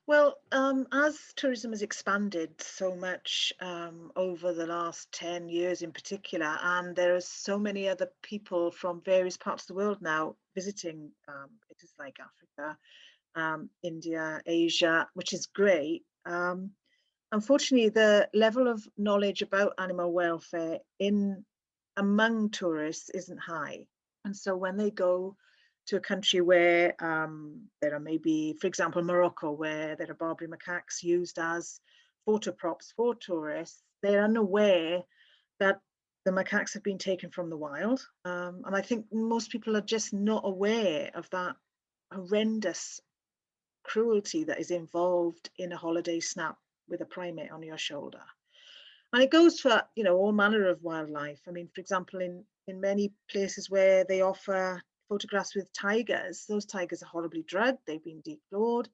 Well, as tourism has expanded so much over the last 10 years in particular, and there are so many other people from various parts of the world now visiting places like Africa, India, Asia, which is great. Unfortunately, the level of knowledge about animal welfare in among tourists isn't high. And so when they go to a country where there are maybe, for example, Morocco, where there are Barbary macaques used as photo props for tourists, they're unaware that the macaques have been taken from the wild. And I think most people are just not aware of that horrendous cruelty that is involved in a holiday snap with a primate on your shoulder. And it goes for, all manner of wildlife. I mean, for example, in many places where they offer photographs with tigers, those tigers are horribly drugged, they've been declawed,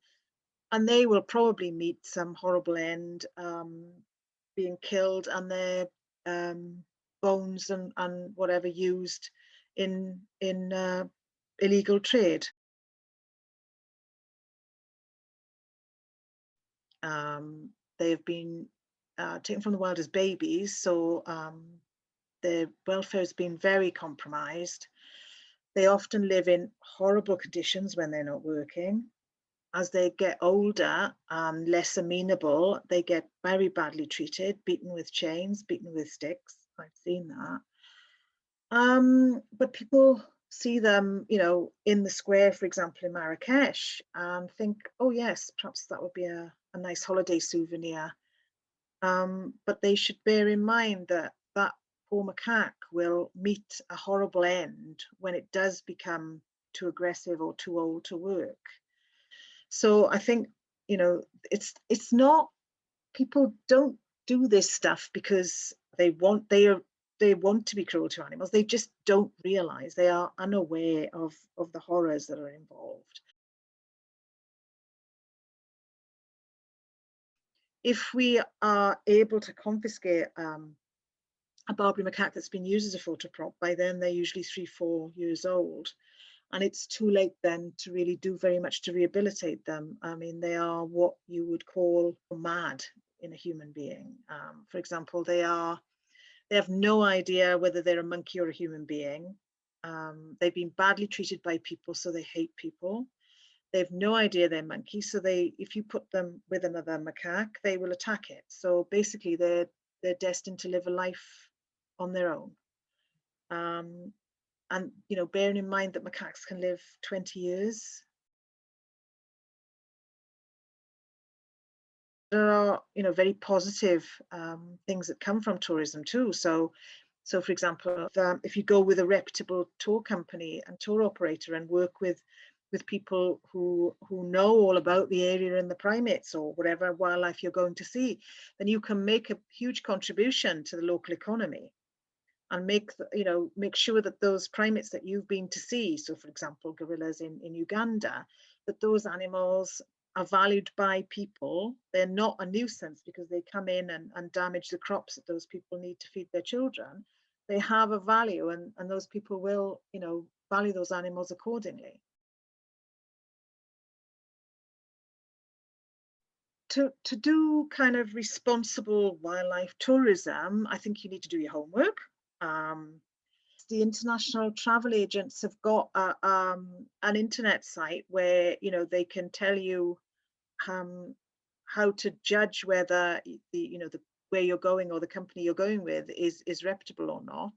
and they will probably meet some horrible end, being killed, and their bones and whatever used in illegal trade. They have been taken from the wild as babies, so their welfare has been very compromised. They often live in horrible conditions when they're not working. As they get older and less amenable, they get very badly treated, beaten with chains, beaten with sticks. I've seen that. But people see them, in the square, for example, in Marrakesh, and think, oh yes, perhaps that would be a nice holiday souvenir. But they should bear in mind that that poor macaque will meet a horrible end when it does become too aggressive or too old to work. So I think, it's not, people don't do this stuff because they want to be cruel to animals. They just don't realize, they are unaware of the horrors that are involved. If we are able to confiscate a Barbary macaque that's been used as a photo prop, by then they're usually 3, 4 years old. And it's too late then to really do very much to rehabilitate them. I mean, they are what you would call mad in a human being. For example, they have no idea whether they're a monkey or a human being. They've been badly treated by people, so they hate people. They have no idea they're monkeys, so if you put them with another macaque, they will attack it. So basically, they're destined to live a life on their own. And bearing in mind that macaques can live 20 years. There are, very positive things that come from tourism too. So for example, if you go with a reputable tour company and tour operator and work with people who know all about the area and the primates or whatever wildlife you're going to see, then you can make a huge contribution to the local economy and make sure that those primates that you've been to see, so for example gorillas in Uganda, that those animals are valued by people. They're not a nuisance because they come in and damage the crops that those people need to feed their children. They have a value, and those people will value those animals accordingly. To do kind of responsible wildlife tourism, I think you need to do your homework. The international travel agents have got an internet site where they can tell you how to judge whether the where you're going or the company you're going with is reputable or not.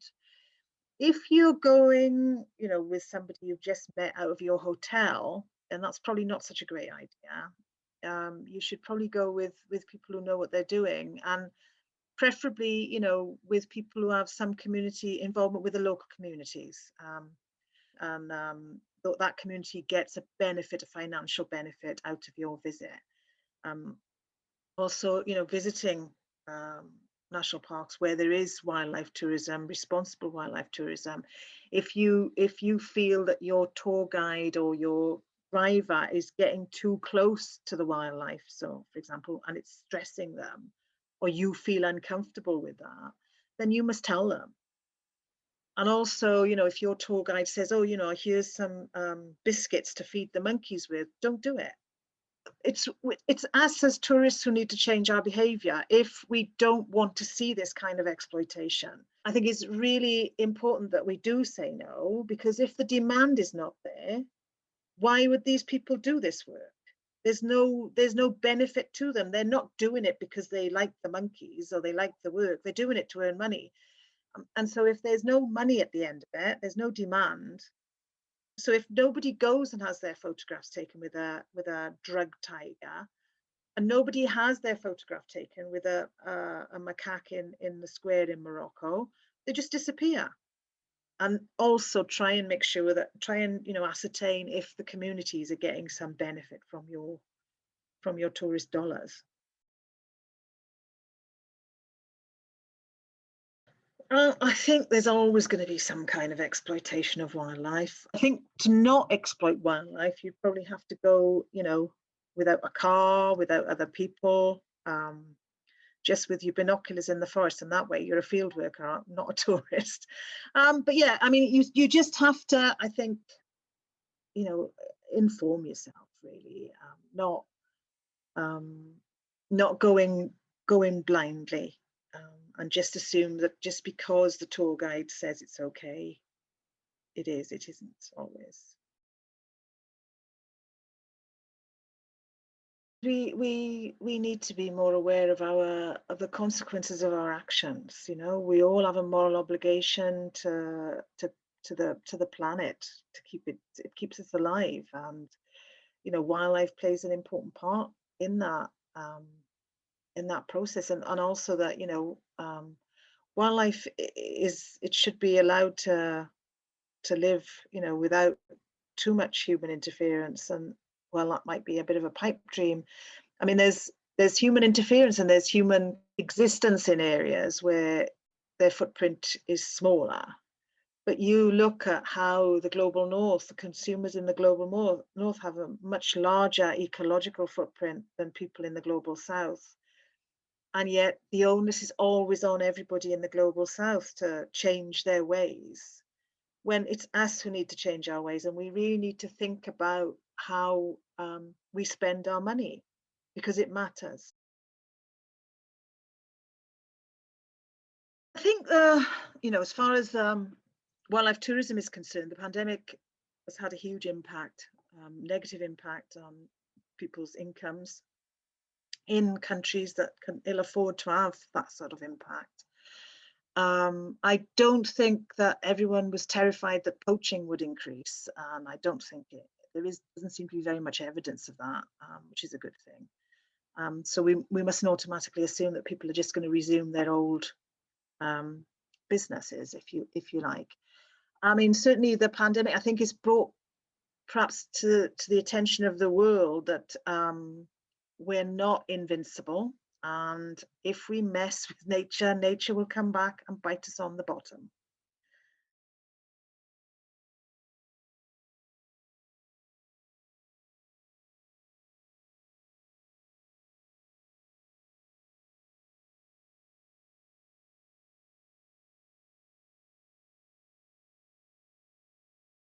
If you're going with somebody you've just met out of your hotel, then that's probably not such a great idea. You should probably go with people who know what they're doing, and preferably with people who have some community involvement with the local communities, and that community gets a financial benefit out of your visit. Also, visiting national parks where there is wildlife tourism, responsible wildlife tourism. If you feel that your tour guide or your driver is getting too close to the wildlife, so for example, and it's stressing them, or you feel uncomfortable with that, then you must tell them. And also, if your tour guide says, oh, here's some biscuits to feed the monkeys with, don't do it. it's us as tourists who need to change our behavior if we don't want to see this kind of exploitation. I think it's really important that we do say no, because if the demand is not there, why would these people do this work? There's no benefit to them. They're not doing it because they like the monkeys or they like the work. They're doing it to earn money. And so if there's no money at the end of it, there's no demand. So if nobody goes and has their photographs taken with a drug tiger, and nobody has their photograph taken with a macaque in the square in Morocco, they just disappear. And also try and make sure that, ascertain if the communities are getting some benefit from your tourist dollars. I think there's always going to be some kind of exploitation of wildlife. I think to not exploit wildlife, you probably have to go, without a car, without other people, just with your binoculars in the forest, and that way you're a field worker, not a tourist. But yeah, I mean, you just have to, I think, inform yourself really, not going blindly, and just assume that just because the tour guide says it's okay, it isn't always. We need to be more aware of the consequences of our actions. We all have a moral obligation to the planet, to it keeps us alive, and wildlife plays an important part in that, process, and also that wildlife it should be allowed to live without too much human interference. And well, that might be a bit of a pipe dream. I mean, there's human interference and there's human existence in areas where their footprint is smaller. But you look at how the global north, the consumers in the global north have a much larger ecological footprint than people in the global south. And yet the onus is always on everybody in the global south to change their ways, when it's us who need to change our ways. And we really need to think about how we spend our money, because it matters. I think, as far as wildlife tourism is concerned, the pandemic has had a huge impact, negative impact on people's incomes in countries that can ill afford to have that sort of impact. I don't think that everyone was terrified that poaching would increase, and I don't think doesn't seem to be very much evidence of that, which is a good thing. So we mustn't automatically assume that people are just going to resume their old businesses, if you like. I mean, certainly the pandemic, I think, has brought perhaps to the attention of the world that we're not invincible, and if we mess with nature, nature will come back and bite us on the bottom.